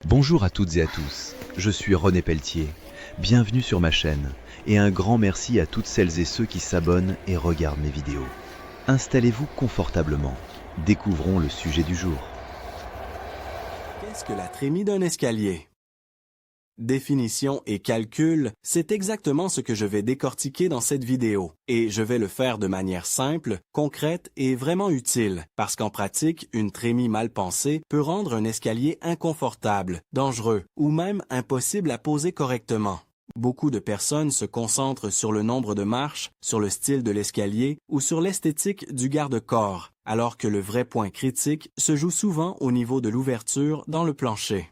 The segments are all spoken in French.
Bonjour à toutes et à tous, je suis René Pelletier. Bienvenue sur ma chaîne et un grand merci à toutes celles et ceux qui s'abonnent et regardent mes vidéos. Installez-vous confortablement, découvrons le sujet du jour. Qu'est-ce que la trémie d'un escalier? Définition et calcul, c'est exactement ce que je vais décortiquer dans cette vidéo, et je vais le faire de manière simple, concrète et vraiment utile, parce qu'en pratique, une trémie mal pensée peut rendre un escalier inconfortable, dangereux ou même impossible à poser correctement. Beaucoup de personnes se concentrent sur le nombre de marches, sur le style de l'escalier ou sur l'esthétique du garde-corps, alors que le vrai point critique se joue souvent au niveau de l'ouverture dans le plancher.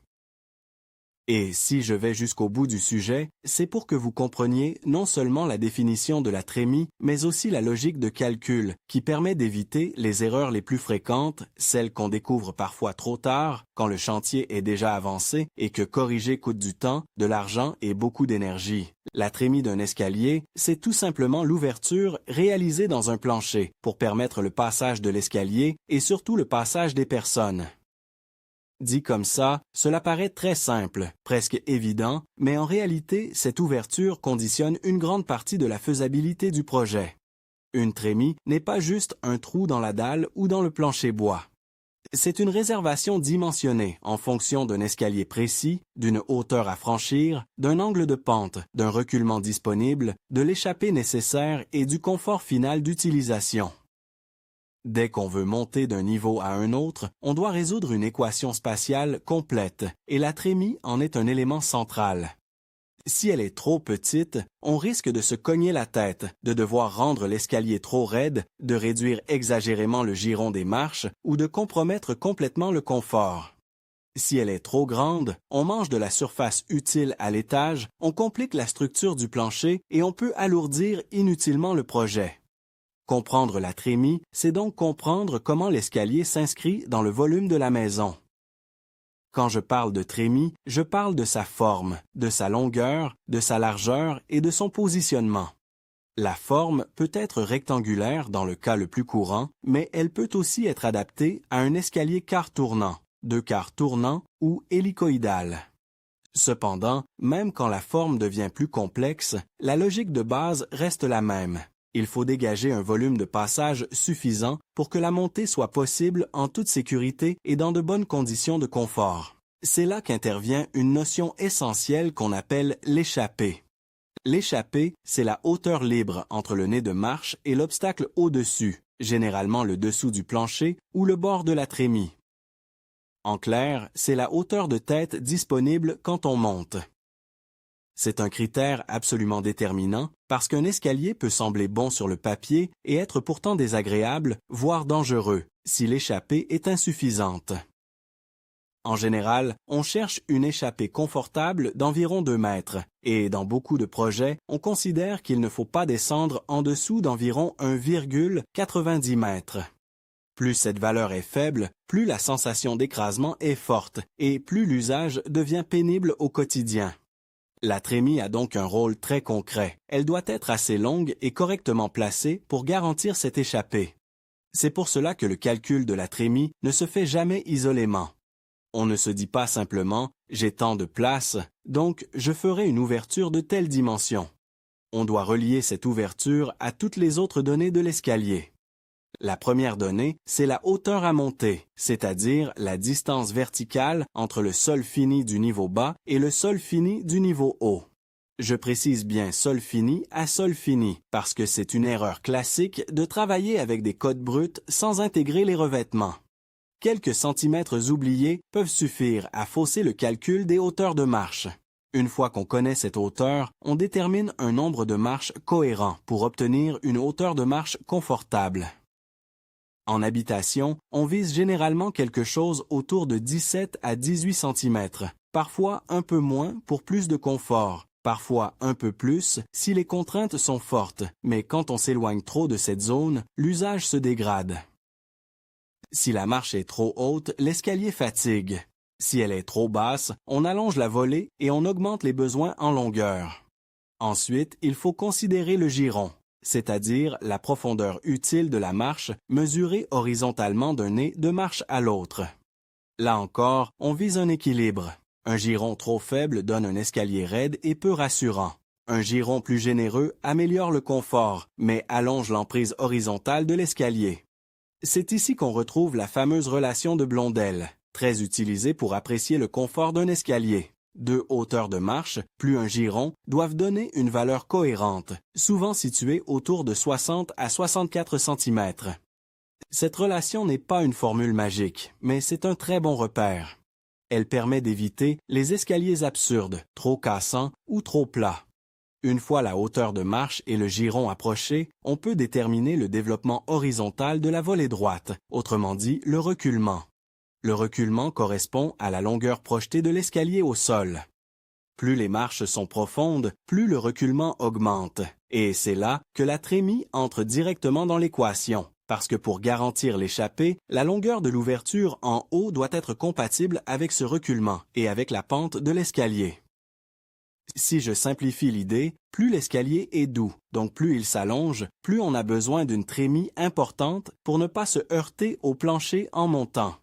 Et si je vais jusqu'au bout du sujet, c'est pour que vous compreniez non seulement la définition de la trémie, mais aussi la logique de calcul qui permet d'éviter les erreurs les plus fréquentes, celles qu'on découvre parfois trop tard, quand le chantier est déjà avancé et que corriger coûte du temps, de l'argent et beaucoup d'énergie. La trémie d'un escalier, c'est tout simplement l'ouverture réalisée dans un plancher pour permettre le passage de l'escalier et surtout le passage des personnes. Dit comme ça, cela paraît très simple, presque évident, mais en réalité, cette ouverture conditionne une grande partie de la faisabilité du projet. Une trémie n'est pas juste un trou dans la dalle ou dans le plancher bois. C'est une réservation dimensionnée en fonction d'un escalier précis, d'une hauteur à franchir, d'un angle de pente, d'un reculement disponible, de l'échappée nécessaire et du confort final d'utilisation. Dès qu'on veut monter d'un niveau à un autre, on doit résoudre une équation spatiale complète, et la trémie en est un élément central. Si elle est trop petite, on risque de se cogner la tête, de devoir rendre l'escalier trop raide, de réduire exagérément le giron des marches ou de compromettre complètement le confort. Si elle est trop grande, on mange de la surface utile à l'étage, on complique la structure du plancher et on peut alourdir inutilement le projet. Comprendre la trémie, c'est donc comprendre comment l'escalier s'inscrit dans le volume de la maison. Quand je parle de trémie, je parle de sa forme, de sa longueur, de sa largeur et de son positionnement. La forme peut être rectangulaire dans le cas le plus courant, mais elle peut aussi être adaptée à un escalier quart tournant, deux quarts tournant ou hélicoïdal. Cependant, même quand la forme devient plus complexe, la logique de base reste la même. Il faut dégager un volume de passage suffisant pour que la montée soit possible en toute sécurité et dans de bonnes conditions de confort. C'est là qu'intervient une notion essentielle qu'on appelle l'échappée. L'échappée, c'est la hauteur libre entre le nez de marche et l'obstacle au-dessus, généralement le dessous du plancher ou le bord de la trémie. En clair, c'est la hauteur de tête disponible quand on monte. C'est un critère absolument déterminant parce qu'un escalier peut sembler bon sur le papier et être pourtant désagréable, voire dangereux, si l'échappée est insuffisante. En général, on cherche une échappée confortable d'environ 2 mètres, et dans beaucoup de projets, on considère qu'il ne faut pas descendre en dessous d'environ 1,90 mètres. Plus cette valeur est faible, plus la sensation d'écrasement est forte, et plus l'usage devient pénible au quotidien. La trémie a donc un rôle très concret. Elle doit être assez longue et correctement placée pour garantir cette échappée. C'est pour cela que le calcul de la trémie ne se fait jamais isolément. On ne se dit pas simplement « j'ai tant de place, donc je ferai une ouverture de telle dimension ». On doit relier cette ouverture à toutes les autres données de l'escalier. La première donnée, c'est la hauteur à monter, c'est-à-dire la distance verticale entre le sol fini du niveau bas et le sol fini du niveau haut. Je précise bien sol fini à sol fini, parce que c'est une erreur classique de travailler avec des codes bruts sans intégrer les revêtements. Quelques centimètres oubliés peuvent suffire à fausser le calcul des hauteurs de marche. Une fois qu'on connaît cette hauteur, on détermine un nombre de marches cohérent pour obtenir une hauteur de marche confortable. En habitation, on vise généralement quelque chose autour de 17 à 18 cm, parfois un peu moins pour plus de confort, parfois un peu plus si les contraintes sont fortes, mais quand on s'éloigne trop de cette zone, l'usage se dégrade. Si la marche est trop haute, l'escalier fatigue. Si elle est trop basse, on allonge la volée et on augmente les besoins en longueur. Ensuite, il faut considérer le giron, c'est-à-dire la profondeur utile de la marche mesurée horizontalement d'un nez de marche à l'autre. Là encore, on vise un équilibre. Un giron trop faible donne un escalier raide et peu rassurant. Un giron plus généreux améliore le confort, mais allonge l'emprise horizontale de l'escalier. C'est ici qu'on retrouve la fameuse relation de Blondel, très utilisée pour apprécier le confort d'un escalier. Deux hauteurs de marche, plus un giron, doivent donner une valeur cohérente, souvent située autour de 60 à 64 cm. Cette relation n'est pas une formule magique, mais c'est un très bon repère. Elle permet d'éviter les escaliers absurdes, trop cassants ou trop plats. Une fois la hauteur de marche et le giron approchés, on peut déterminer le développement horizontal de la volée droite, autrement dit le reculement. Le reculement correspond à la longueur projetée de l'escalier au sol. Plus les marches sont profondes, plus le reculement augmente. Et c'est là que la trémie entre directement dans l'équation, parce que pour garantir l'échappée, la longueur de l'ouverture en haut doit être compatible avec ce reculement et avec la pente de l'escalier. Si je simplifie l'idée, plus l'escalier est doux, donc plus il s'allonge, plus on a besoin d'une trémie importante pour ne pas se heurter au plancher en montant.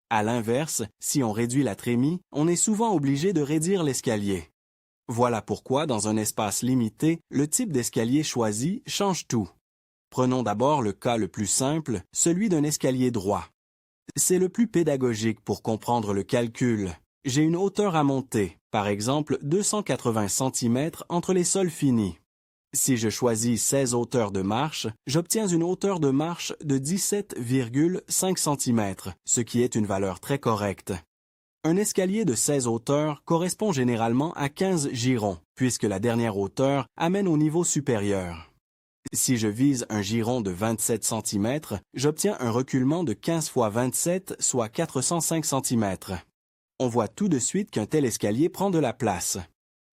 À l'inverse, si on réduit la trémie, on est souvent obligé de raidir l'escalier. Voilà pourquoi, dans un espace limité, le type d'escalier choisi change tout. Prenons d'abord le cas le plus simple, celui d'un escalier droit. C'est le plus pédagogique pour comprendre le calcul. J'ai une hauteur à monter, par exemple 280 cm entre les sols finis. Si je choisis 16 hauteurs de marche, j'obtiens une hauteur de marche de 17,5 cm, ce qui est une valeur très correcte. Un escalier de 16 hauteurs correspond généralement à 15 girons, puisque la dernière hauteur amène au niveau supérieur. Si je vise un giron de 27 cm, j'obtiens un reculement de 15 x 27, soit 405 cm. On voit tout de suite qu'un tel escalier prend de la place.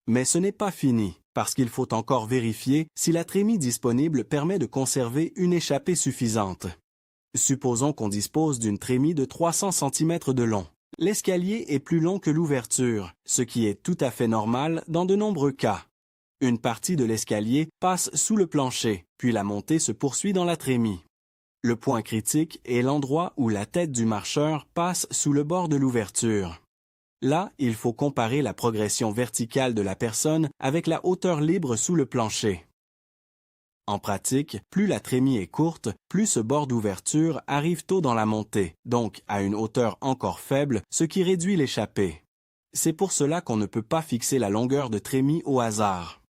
Mais ce n'est pas fini, parce qu'il faut encore vérifier si la trémie disponible permet de conserver une échappée suffisante. Supposons qu'on dispose d'une trémie de 300 cm de long. L'escalier est plus long que l'ouverture, ce qui est tout à fait normal dans de nombreux cas. Une partie de l'escalier passe sous le plancher, puis la montée se poursuit dans la trémie. Le point critique est l'endroit où la tête du marcheur passe sous le bord de l'ouverture. Là, il faut comparer la progression verticale de la personne avec la hauteur libre sous le plancher. En pratique, plus la trémie est courte, plus ce bord d'ouverture arrive tôt dans la montée, donc à une hauteur encore faible, ce qui réduit l'échappée. C'est pour cela qu'on ne peut pas fixer la longueur de trémie au hasard.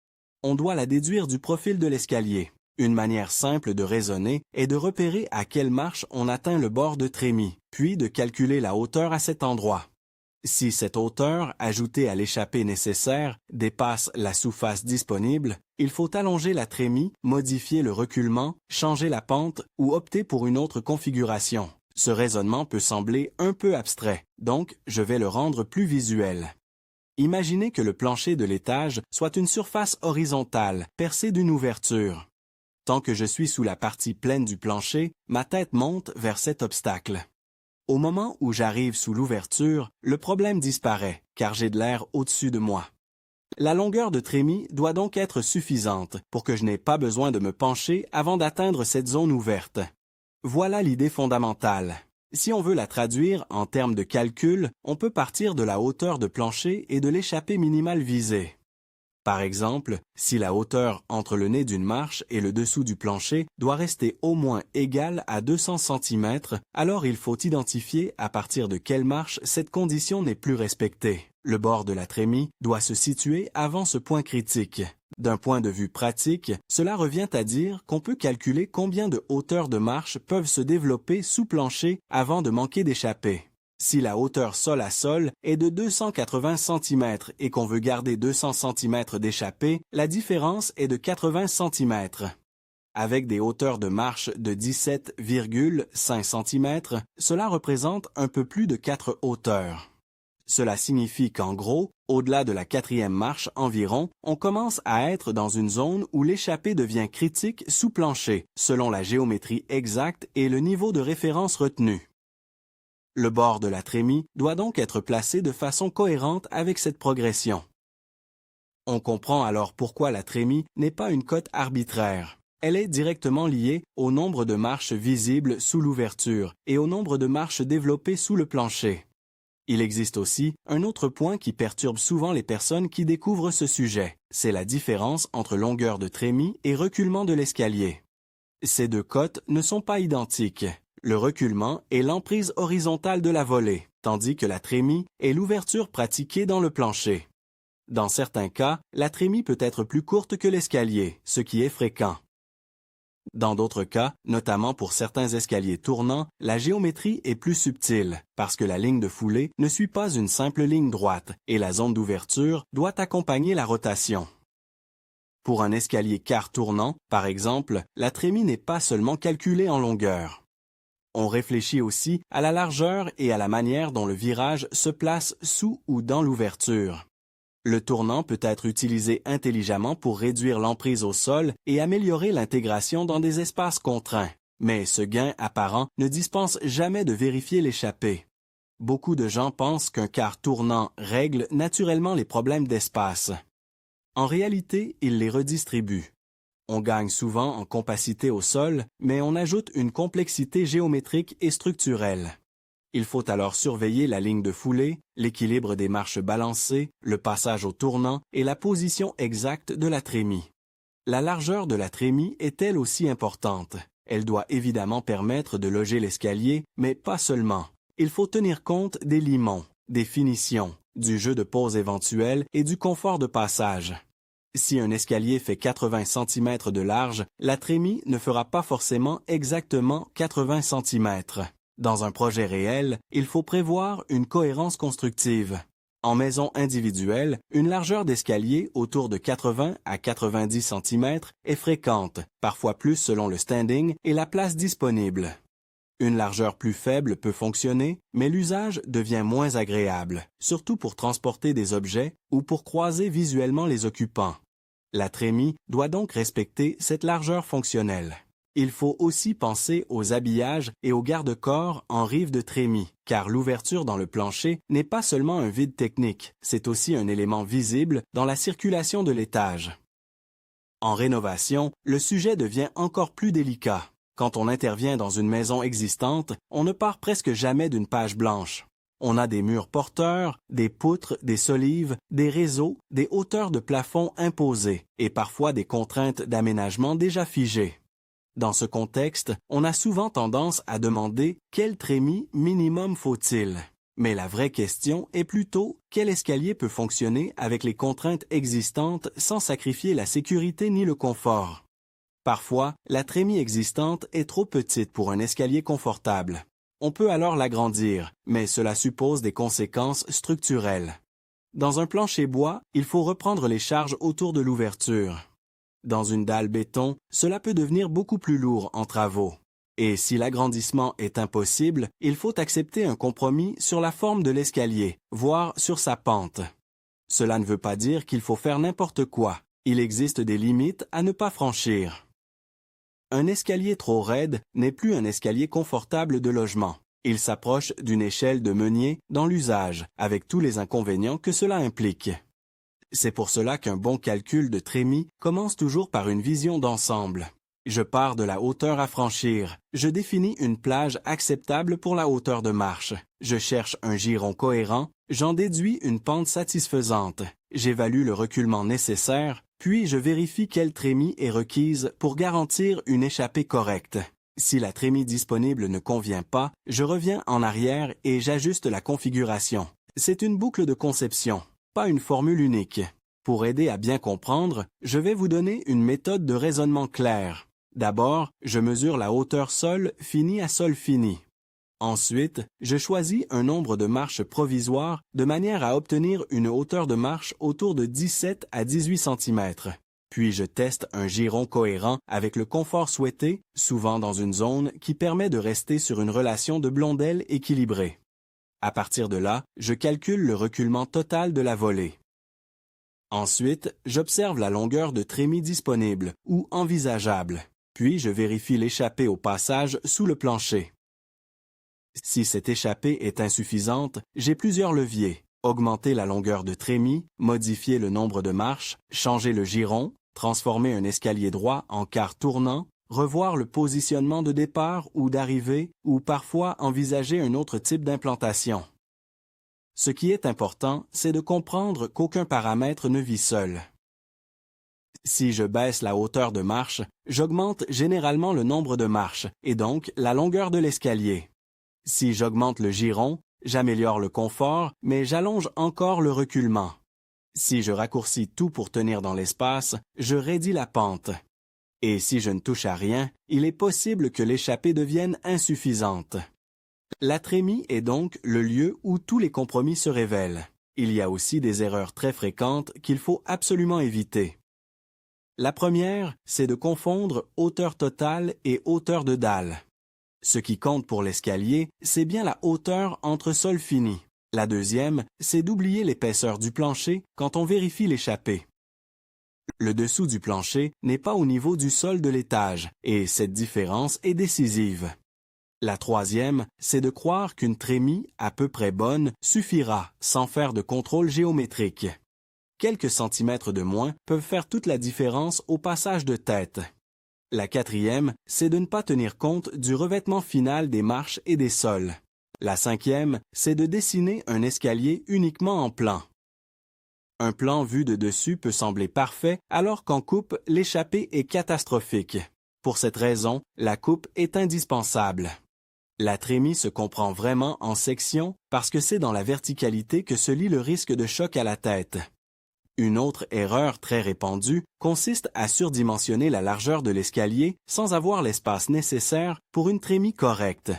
On doit la déduire du profil de l'escalier. Une manière simple de raisonner est de repérer à quelle marche on atteint le bord de trémie, puis de calculer la hauteur à cet endroit. Si cette hauteur, ajoutée à l'échappée nécessaire, dépasse la sous-face disponible, il faut allonger la trémie, modifier le reculement, changer la pente ou opter pour une autre configuration. Ce raisonnement peut sembler un peu abstrait, donc je vais le rendre plus visuel. Imaginez que le plancher de l'étage soit une surface horizontale, percée d'une ouverture. Tant que je suis sous la partie pleine du plancher, ma tête monte vers cet obstacle. Au moment où j'arrive sous l'ouverture, le problème disparaît, car j'ai de l'air au-dessus de moi. La longueur de trémie doit donc être suffisante pour que je n'ai pas besoin de me pencher avant d'atteindre cette zone ouverte. Voilà l'idée fondamentale. Si on veut la traduire en termes de calcul, on peut partir de la hauteur de plancher et de l'échappée minimale visée. Par exemple, si la hauteur entre le nez d'une marche et le dessous du plancher doit rester au moins égale à 200 cm, alors il faut identifier à partir de quelle marche cette condition n'est plus respectée. Le bord de la trémie doit se situer avant ce point critique. D'un point de vue pratique, cela revient à dire qu'on peut calculer combien de hauteurs de marche peuvent se développer sous plancher avant de manquer d'échappée. Si la hauteur sol à sol est de 280 cm et qu'on veut garder 200 cm d'échappée, la différence est de 80 cm. Avec des hauteurs de marche de 17,5 cm, cela représente un peu plus de 4 hauteurs. Cela signifie qu'en gros, au-delà de la 4e marche environ, on commence à être dans une zone où l'échappée devient critique sous plancher, selon la géométrie exacte et le niveau de référence retenu. Le bord de la trémie doit donc être placé de façon cohérente avec cette progression. On comprend alors pourquoi la trémie n'est pas une cote arbitraire. Elle est directement liée au nombre de marches visibles sous l'ouverture et au nombre de marches développées sous le plancher. Il existe aussi un autre point qui perturbe souvent les personnes qui découvrent ce sujet. C'est la différence entre longueur de trémie et reculement de l'escalier. Ces deux cotes ne sont pas identiques. Le reculement est l'emprise horizontale de la volée, tandis que la trémie est l'ouverture pratiquée dans le plancher. Dans certains cas, la trémie peut être plus courte que l'escalier, ce qui est fréquent. Dans d'autres cas, notamment pour certains escaliers tournants, la géométrie est plus subtile, parce que la ligne de foulée ne suit pas une simple ligne droite, et la zone d'ouverture doit accompagner la rotation. Pour un escalier quart tournant, par exemple, la trémie n'est pas seulement calculée en longueur. On réfléchit aussi à la largeur et à la manière dont le virage se place sous ou dans l'ouverture. Le tournant peut être utilisé intelligemment pour réduire l'emprise au sol et améliorer l'intégration dans des espaces contraints. Mais ce gain apparent ne dispense jamais de vérifier l'échappée. Beaucoup de gens pensent qu'un quart tournant règle naturellement les problèmes d'espace. En réalité, il les redistribue. On gagne souvent en compacité au sol, mais on ajoute une complexité géométrique et structurelle. Il faut alors surveiller la ligne de foulée, l'équilibre des marches balancées, le passage au tournant et la position exacte de la trémie. La largeur de la trémie est elle aussi importante. Elle doit évidemment permettre de loger l'escalier, mais pas seulement. Il faut tenir compte des limons, des finitions, du jeu de pose éventuel et du confort de passage. Si un escalier fait 80 cm de large, la trémie ne fera pas forcément exactement 80 cm. Dans un projet réel, il faut prévoir une cohérence constructive. En maison individuelle, une largeur d'escalier autour de 80 à 90 cm est fréquente, parfois plus selon le standing et la place disponible. Une largeur plus faible peut fonctionner, mais l'usage devient moins agréable, surtout pour transporter des objets ou pour croiser visuellement les occupants. La trémie doit donc respecter cette largeur fonctionnelle. Il faut aussi penser aux habillages et aux garde-corps en rive de trémie, car l'ouverture dans le plancher n'est pas seulement un vide technique, c'est aussi un élément visible dans la circulation de l'étage. En rénovation, le sujet devient encore plus délicat. Quand on intervient dans une maison existante, on ne part presque jamais d'une page blanche. On a des murs porteurs, des poutres, des solives, des réseaux, des hauteurs de plafond imposées et parfois des contraintes d'aménagement déjà figées. Dans ce contexte, on a souvent tendance à demander quel trémie minimum faut-il. Mais la vraie question est plutôt quel escalier peut fonctionner avec les contraintes existantes sans sacrifier la sécurité ni le confort. Parfois, la trémie existante est trop petite pour un escalier confortable. On peut alors l'agrandir, mais cela suppose des conséquences structurelles. Dans un plancher bois, il faut reprendre les charges autour de l'ouverture. Dans une dalle béton, cela peut devenir beaucoup plus lourd en travaux. Et si l'agrandissement est impossible, il faut accepter un compromis sur la forme de l'escalier, voire sur sa pente. Cela ne veut pas dire qu'il faut faire n'importe quoi. Il existe des limites à ne pas franchir. Un escalier trop raide n'est plus un escalier confortable de logement. Il s'approche d'une échelle de meunier dans l'usage, avec tous les inconvénients que cela implique. C'est pour cela qu'un bon calcul de trémie commence toujours par une vision d'ensemble. Je pars de la hauteur à franchir. Je définis une plage acceptable pour la hauteur de marche. Je cherche un giron cohérent. J'en déduis une pente satisfaisante. J'évalue le reculement nécessaire, puis je vérifie quelle trémie est requise pour garantir une échappée correcte. Si la trémie disponible ne convient pas, je reviens en arrière et j'ajuste la configuration. C'est une boucle de conception, pas une formule unique. Pour aider à bien comprendre, je vais vous donner une méthode de raisonnement claire. D'abord, je mesure la hauteur sol fini à sol fini. Ensuite, je choisis un nombre de marches provisoires de manière à obtenir une hauteur de marche autour de 17 à 18 cm. Puis je teste un giron cohérent avec le confort souhaité, souvent dans une zone qui permet de rester sur une relation de blondelle équilibrée. À partir de là, je calcule le reculement total de la volée. Ensuite, j'observe la longueur de trémie disponible ou envisageable. Puis je vérifie l'échappée au passage sous le plancher. Si cette échappée est insuffisante, j'ai plusieurs leviers. Augmenter la longueur de trémie, modifier le nombre de marches, changer le giron, transformer un escalier droit en quart tournant, revoir le positionnement de départ ou d'arrivée, ou parfois envisager un autre type d'implantation. Ce qui est important, c'est de comprendre qu'aucun paramètre ne vit seul. Si je baisse la hauteur de marche, j'augmente généralement le nombre de marches, et donc la longueur de l'escalier. Si j'augmente le giron, j'améliore le confort, mais j'allonge encore le reculement. Si je raccourcis tout pour tenir dans l'espace, je raidis la pente. Et si je ne touche à rien, il est possible que l'échappée devienne insuffisante. La trémie est donc le lieu où tous les compromis se révèlent. Il y a aussi des erreurs très fréquentes qu'il faut absolument éviter. La première, c'est de confondre hauteur totale et hauteur de dalle. Ce qui compte pour l'escalier, c'est bien la hauteur entre sol fini. La deuxième, c'est d'oublier l'épaisseur du plancher quand on vérifie l'échappée. Le dessous du plancher n'est pas au niveau du sol de l'étage, et cette différence est décisive. La troisième, c'est de croire qu'une trémie à peu près bonne suffira sans faire de contrôle géométrique. Quelques centimètres de moins peuvent faire toute la différence au passage de tête. La quatrième, c'est de ne pas tenir compte du revêtement final des marches et des sols. La cinquième, c'est de dessiner un escalier uniquement en plan. Un plan vu de dessus peut sembler parfait, alors qu'en coupe, l'échappée est catastrophique. Pour cette raison, la coupe est indispensable. La trémie se comprend vraiment en sections parce que c'est dans la verticalité que se lit le risque de choc à la tête. Une autre erreur très répandue consiste à surdimensionner la largeur de l'escalier sans avoir l'espace nécessaire pour une trémie correcte.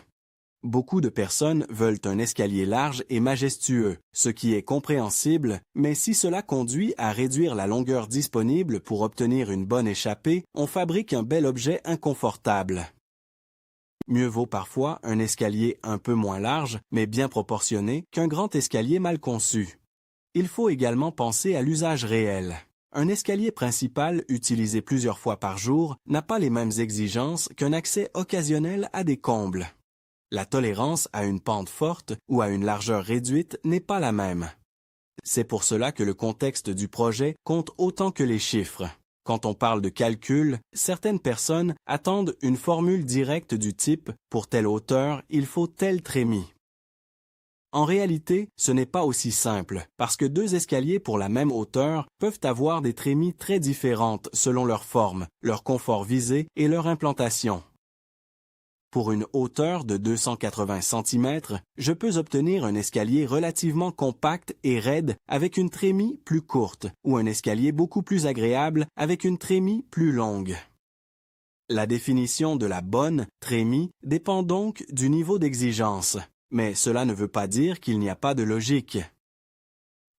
Beaucoup de personnes veulent un escalier large et majestueux, ce qui est compréhensible, mais si cela conduit à réduire la longueur disponible pour obtenir une bonne échappée, on fabrique un bel objet inconfortable. Mieux vaut parfois un escalier un peu moins large, mais bien proportionné, qu'un grand escalier mal conçu. Il faut également penser à l'usage réel. Un escalier principal utilisé plusieurs fois par jour n'a pas les mêmes exigences qu'un accès occasionnel à des combles. La tolérance à une pente forte ou à une largeur réduite n'est pas la même. C'est pour cela que le contexte du projet compte autant que les chiffres. Quand on parle de calcul, certaines personnes attendent une formule directe du type « pour telle hauteur, il faut telle trémie ». En réalité, ce n'est pas aussi simple, parce que deux escaliers pour la même hauteur peuvent avoir des trémies très différentes selon leur forme, leur confort visé et leur implantation. Pour une hauteur de 280 cm, je peux obtenir un escalier relativement compact et raide avec une trémie plus courte, ou un escalier beaucoup plus agréable avec une trémie plus longue. La définition de la bonne trémie dépend donc du niveau d'exigence. Mais cela ne veut pas dire qu'il n'y a pas de logique.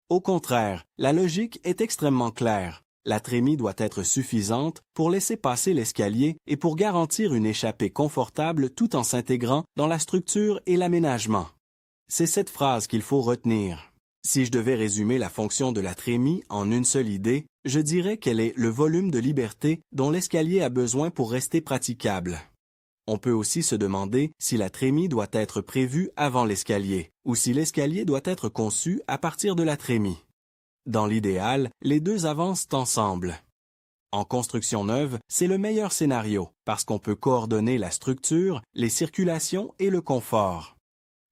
Au contraire, la logique est extrêmement claire. La trémie doit être suffisante pour laisser passer l'escalier et pour garantir une échappée confortable tout en s'intégrant dans la structure et l'aménagement. C'est cette phrase qu'il faut retenir. Si je devais résumer la fonction de la trémie en une seule idée, je dirais qu'elle est le volume de liberté dont l'escalier a besoin pour rester praticable. On peut aussi se demander si la trémie doit être prévue avant l'escalier, ou si l'escalier doit être conçu à partir de la trémie. Dans l'idéal, les deux avancent ensemble. En construction neuve, c'est le meilleur scénario, parce qu'on peut coordonner la structure, les circulations et le confort.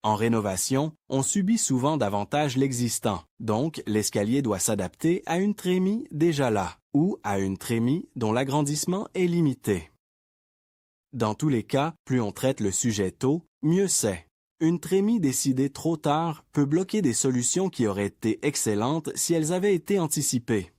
En rénovation, on subit souvent davantage l'existant, donc l'escalier doit s'adapter à une trémie déjà là, ou à une trémie dont l'agrandissement est limité. Dans tous les cas, plus on traite le sujet tôt, mieux c'est. Une trémie décidée trop tard peut bloquer des solutions qui auraient été excellentes si elles avaient été anticipées.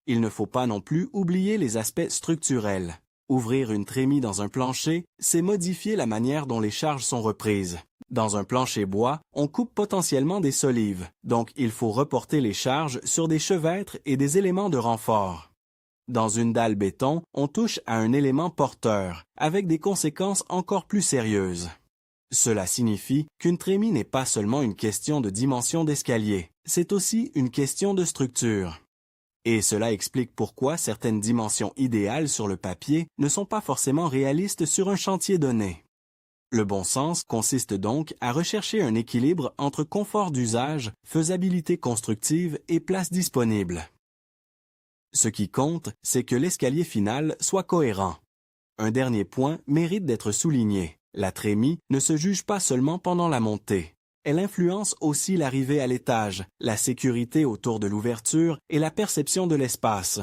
Il ne faut pas non plus oublier les aspects structurels. Ouvrir une trémie dans un plancher, c'est modifier la manière dont les charges sont reprises. Dans un plancher bois, on coupe potentiellement des solives, donc il faut reporter les charges sur des chevêtres et des éléments de renfort. Dans une dalle béton, on touche à un élément porteur, avec des conséquences encore plus sérieuses. Cela signifie qu'une trémie n'est pas seulement une question de dimension d'escalier, c'est aussi une question de structure. Et cela explique pourquoi certaines dimensions idéales sur le papier ne sont pas forcément réalistes sur un chantier donné. Le bon sens consiste donc à rechercher un équilibre entre confort d'usage, faisabilité constructive et place disponible. Ce qui compte, c'est que l'escalier final soit cohérent. Un dernier point mérite d'être souligné. La trémie ne se juge pas seulement pendant la montée. elle influence aussi l'arrivée à l'étage, la sécurité autour de l'ouverture et la perception de l'espace.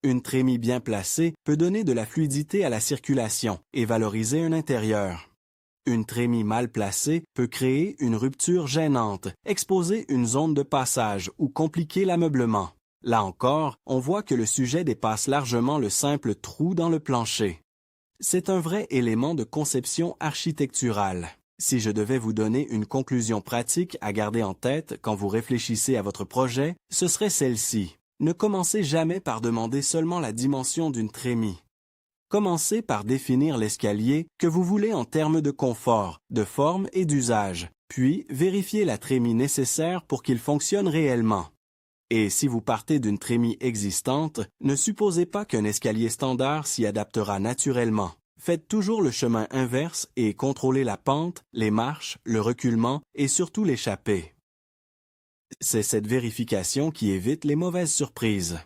Une trémie bien placée peut donner de la fluidité à la circulation et valoriser un intérieur. Une trémie mal placée peut créer une rupture gênante, exposer une zone de passage ou compliquer l'ameublement. Là encore, on voit que le sujet dépasse largement le simple trou dans le plancher. C'est un vrai élément de conception architecturale. Si je devais vous donner une conclusion pratique à garder en tête quand vous réfléchissez à votre projet, ce serait celle-ci. Ne commencez jamais par demander seulement la dimension d'une trémie. Commencez par définir l'escalier que vous voulez en termes de confort, de forme et d'usage, puis vérifiez la trémie nécessaire pour qu'il fonctionne réellement. Et si vous partez d'une trémie existante, ne supposez pas qu'un escalier standard s'y adaptera naturellement. Faites toujours le chemin inverse et contrôlez la pente, les marches, le reculement et surtout l'échappée. C'est cette vérification qui évite les mauvaises surprises.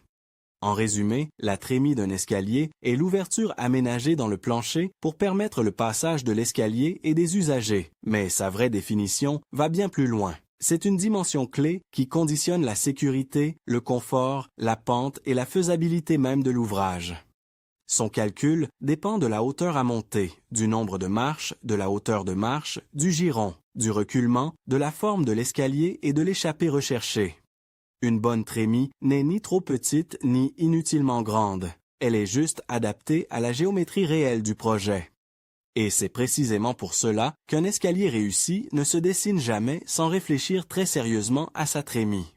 En résumé, la trémie d'un escalier est l'ouverture aménagée dans le plancher pour permettre le passage de l'escalier et des usagers, mais sa vraie définition va bien plus loin. C'est une dimension clé qui conditionne la sécurité, le confort, la pente et la faisabilité même de l'ouvrage. Son calcul dépend de la hauteur à monter, du nombre de marches, de la hauteur de marche, du giron, du reculement, de la forme de l'escalier et de l'échappée recherchée. Une bonne trémie n'est ni trop petite ni inutilement grande. Elle est juste adaptée à la géométrie réelle du projet. Et c'est précisément pour cela qu'un escalier réussi ne se dessine jamais sans réfléchir très sérieusement à sa trémie.